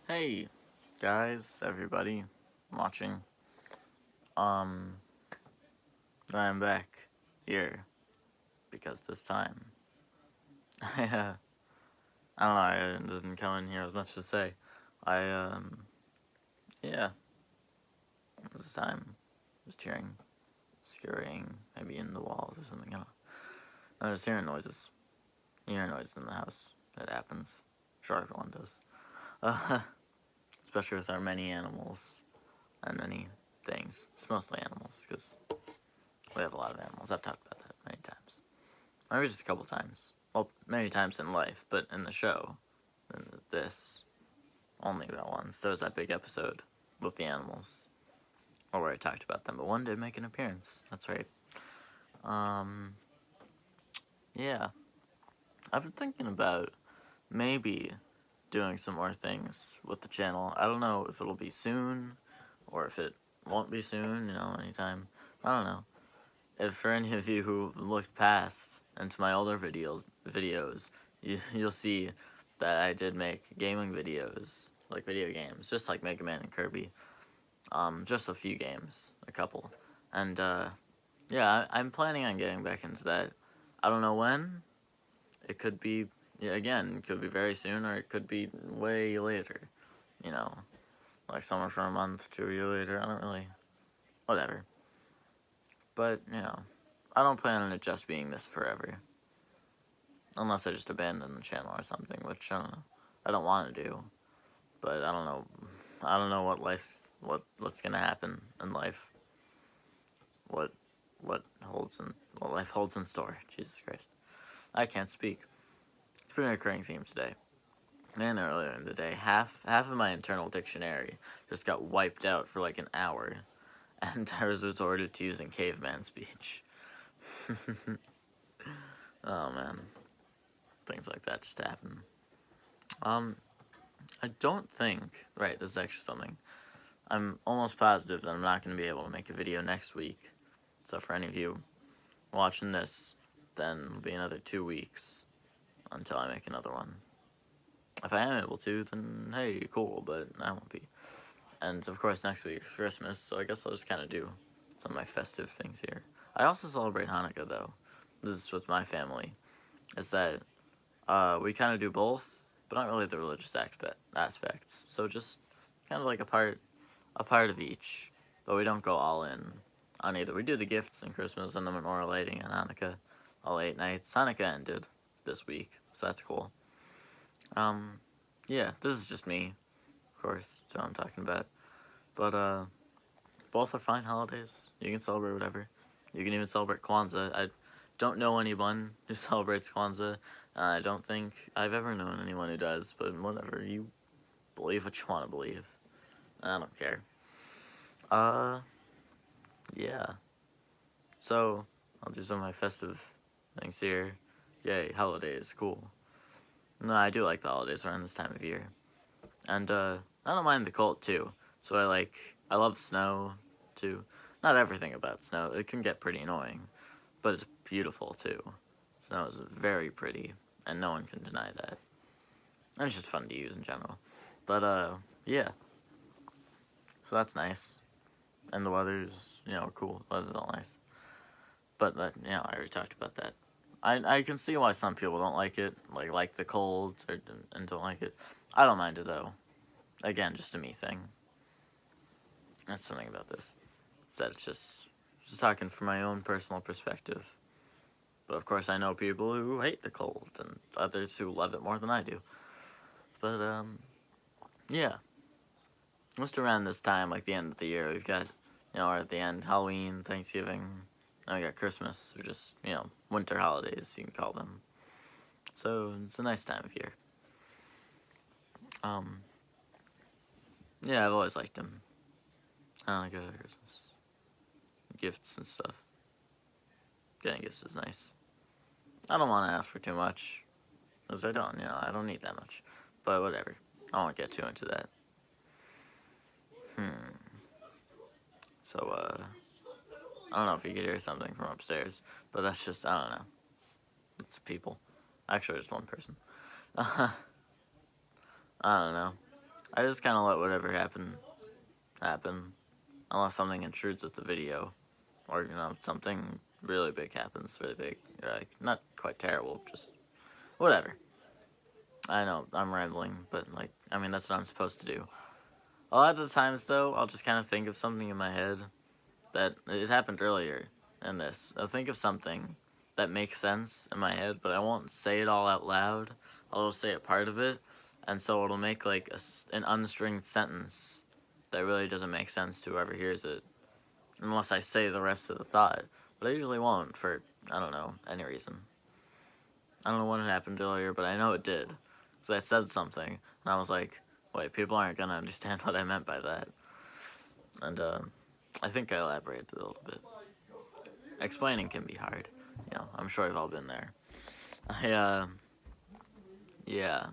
Hey, guys, everybody watching. Um, I'm back here because this time, I don't know, I didn't come in here with much to say. I, yeah, this time, just hearing, scurrying, maybe in the walls or something. I don't know. I'm just hearing noises. You hear noises in the house. It happens. Sure, everyone does. Uh, especially with our many animals and many things. It's mostly animals because we have a lot of animals. I've talked about that many times. Maybe just a couple times. Well, many times in life, but in the show, in this, only about once. There was that big episode with the animals, where I talked about them, but one did make an appearance. That's right. Um, yeah. I've been thinking about maybe doing some more things with the channel. I don't know if it'll be soon, or if it won't be soon, anytime. I don't know. If for any of you who looked past into my older videos, you'll see that I did make gaming videos, like video games, just like Mega Man and Kirby. Just a few games, a couple, and yeah, I'm planning on getting back into that. I don't know when. It could be, yeah, again, it could be very soon, or it could be way later. You know, like somewhere for a month to a year later. I don't really, whatever. But I don't plan on it just being this forever. Unless I just abandon the channel or something, which I don't know. I don't want to do, but I don't know. I don't know what's gonna happen in life. What what life holds in store. Jesus Christ, I can't speak. It's been a recurring theme today. Man, earlier in the day, half of my internal dictionary just got wiped out for like an hour, and I was resorted to using caveman speech. Oh man, things like that just happen. I don't think. Right, this is actually something. I'm almost positive that I'm not going to be able to make a video next week. So for any of you watching this, then it'll be another 2 weeks until I make another one. If I am able to, then hey, cool, but I won't be. And of course, next week's Christmas, so I guess I'll just kind of do some of my festive things here. I also celebrate Hanukkah, though. This is with my family. Is that we kind of do both, but not really the religious aspects. So just kind of like a part of each, but we don't go all in on either. We do the gifts and Christmas and the menorah lighting and Hanukkah, all 8 nights. Hanukkah ended this week, so that's cool. Yeah, this is just me, of course, that's what I'm talking about. But both are fine holidays. You can celebrate whatever. You can even celebrate Kwanzaa. I don't know anyone who celebrates Kwanzaa. I don't think I've ever known anyone who does, but whatever. You believe what you want to believe. I don't care. Yeah. So, I'll do some of my festive things here. Yay, holidays, cool. No, I do like the holidays around this time of year. And, I don't mind the cold, too. So I love snow, too. Not everything about snow. It can get pretty annoying. But it's beautiful, too. Snow is very pretty, and no one can deny that. And it's just fun to use in general. But, yeah. So that's nice. And the weather's, cool. The weather's all nice. But, I already talked about that. I can see why some people don't like it, like the cold, and don't like it. I don't mind it, though. Again, just a me thing. That's something about this. Is that it's just talking from my own personal perspective. But, of course, I know people who hate the cold, and others who love it more than I do. But, yeah. Just around this time, like the end of the year, we've got, or at the end, Halloween, Thanksgiving, and we got Christmas, or just, winter holidays, you can call them. So, it's a nice time of year. Yeah, I've always liked them. Hanukkah, Christmas, gifts and stuff. Getting gifts is nice. I don't want to ask for too much, because I don't need that much. But whatever, I won't get too into that. So, I don't know if you could hear something from upstairs, but that's just, I don't know. It's people. Actually, just one person. I don't know. I just kind of let whatever happen, unless something intrudes with the video, or, you know, something really big happens, really big, like, not quite terrible, just whatever. I know, I'm rambling, but, like, I mean, that's what I'm supposed to do. A lot of the times, though, I'll just kind of think of something in my head that, it happened earlier in this, I'll think of something that makes sense in my head, but I won't say it all out loud, I'll just say a part of it, and so it'll make, like, an unstringed sentence that really doesn't make sense to whoever hears it, unless I say the rest of the thought, but I usually won't for, I don't know, any reason. I don't know when it happened earlier, but I know it did, because I said something, and I was like, wait, people aren't gonna understand what I meant by that, and, I think I elaborated a little bit. Explaining can be hard, you know, I'm sure we've all been there. Yeah.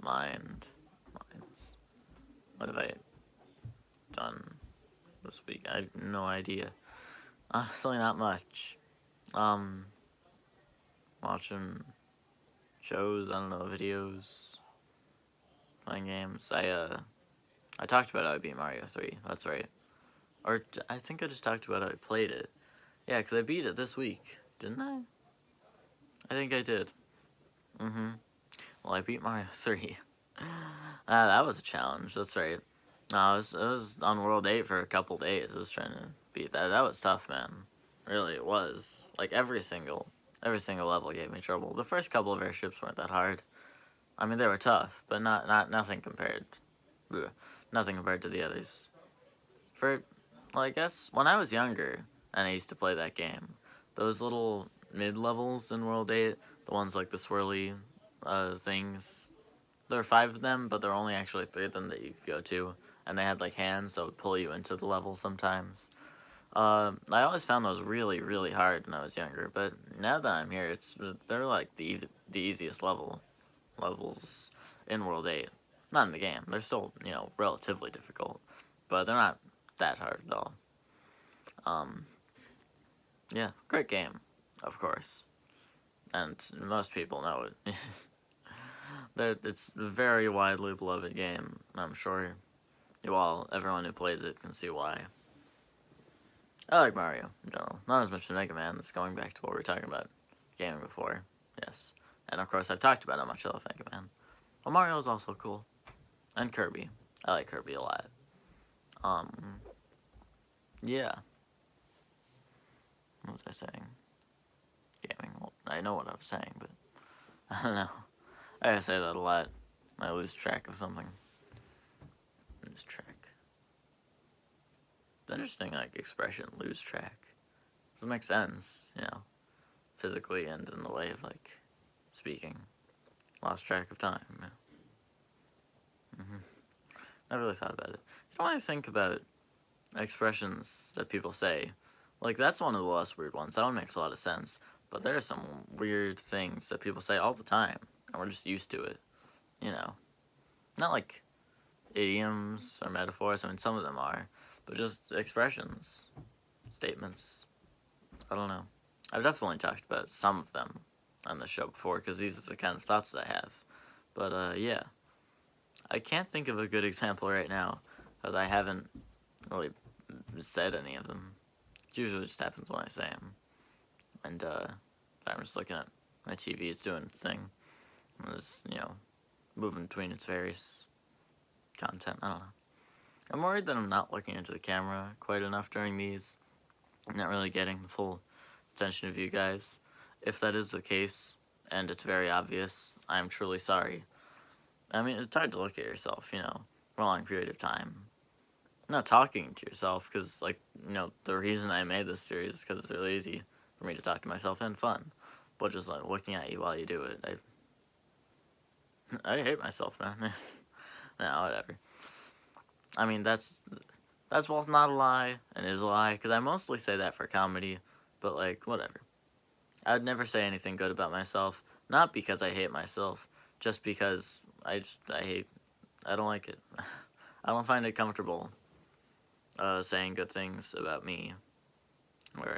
Minds. What have I done this week? I have no idea. Honestly, not much. Watching shows, I don't know, videos, playing games. I talked about how I beat Mario 3, that's right. Or, I think I just talked about how I played it. Yeah, because I beat it this week, didn't I? I think I did. Well, I beat Mario 3. That was a challenge, that's right. No, I was on World 8 for a couple days. I was trying to beat that. That was tough, man. Really, it was. Like, every single level gave me trouble. The first couple of airships weren't that hard. I mean, they were tough, but nothing compared. Bleh, nothing compared to the others. Well, I guess, when I was younger, and I used to play that game, those little mid-levels in World 8, the ones like the swirly, things, there were 5 of them, but there were only actually 3 of them that you could go to, and they had, like, hands that would pull you into the level sometimes. I always found those really, really hard when I was younger, but now that I'm here, they're, like, the easiest levels in World 8. Not in the game. They're still, you know, relatively difficult, but they're not that hard at all. Yeah, great game, of course. And most people know it. That it's a very widely beloved game. I'm sure everyone who plays it can see why. I like Mario in general. Not as much as Mega Man. That's going back to what we were talking about gaming before. Yes. And of course, I've talked about how much I love Mega Man. Well, Mario is also cool. And Kirby. I like Kirby a lot. Yeah. What was I saying? Gaming. Well, I know what I was saying, but I don't know. I gotta say that a lot. I lose track of something. Lose track. It's interesting, like, expression, lose track. Doesn't make sense, you know, physically and in the way of, like, speaking. Lost track of time, yeah. Never really thought about it. You know, when I think about expressions that people say, like, that's one of the less weird ones. That one makes a lot of sense. But there are some weird things that people say all the time, and we're just used to it, you know. Not like idioms or metaphors, I mean, some of them are, but just expressions, statements. I don't know. I've definitely talked about some of them on the show before, because these are the kind of thoughts that I have. But, yeah. I can't think of a good example right now, because I haven't really said any of them. It usually just happens when I say them. And, I'm just looking at my TV, it's doing its thing. And it's, you know, moving between its various content, I don't know. I'm worried that I'm not looking into the camera quite enough during these. I'm not really getting the full attention of you guys. If that is the case, and it's very obvious, I'm truly sorry. I mean, it's hard to look at yourself, you know, for a long period of time. Not talking to yourself, because, like, you know, the reason I made this series is because it's really easy for me to talk to myself and fun. But just, like, looking at you while you do it, I hate myself, man. No, whatever. I mean, that's both not a lie and is a lie, because I mostly say that for comedy, but, like, whatever. I would never say anything good about myself, not because I hate myself, just because I don't like it. I don't find it comfortable, saying good things about me, or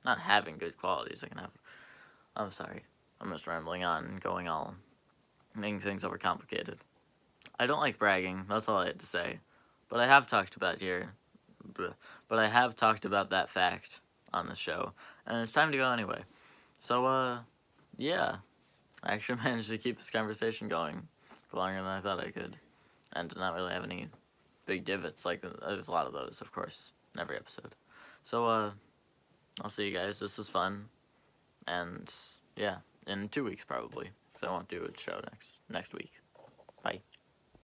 not having good qualities I can have. I'm sorry. I'm just rambling on and making things overcomplicated. I don't like bragging. That's all I had to say. But I have talked about But I have talked about that fact on the show, and it's time to go anyway. So, yeah. I actually managed to keep this conversation going for longer than I thought I could, and to not really have any big divots. Like, there's a lot of those, of course, in every episode. So, I'll see you guys. This was fun, and yeah, in 2 weeks probably, because I won't do a show next week.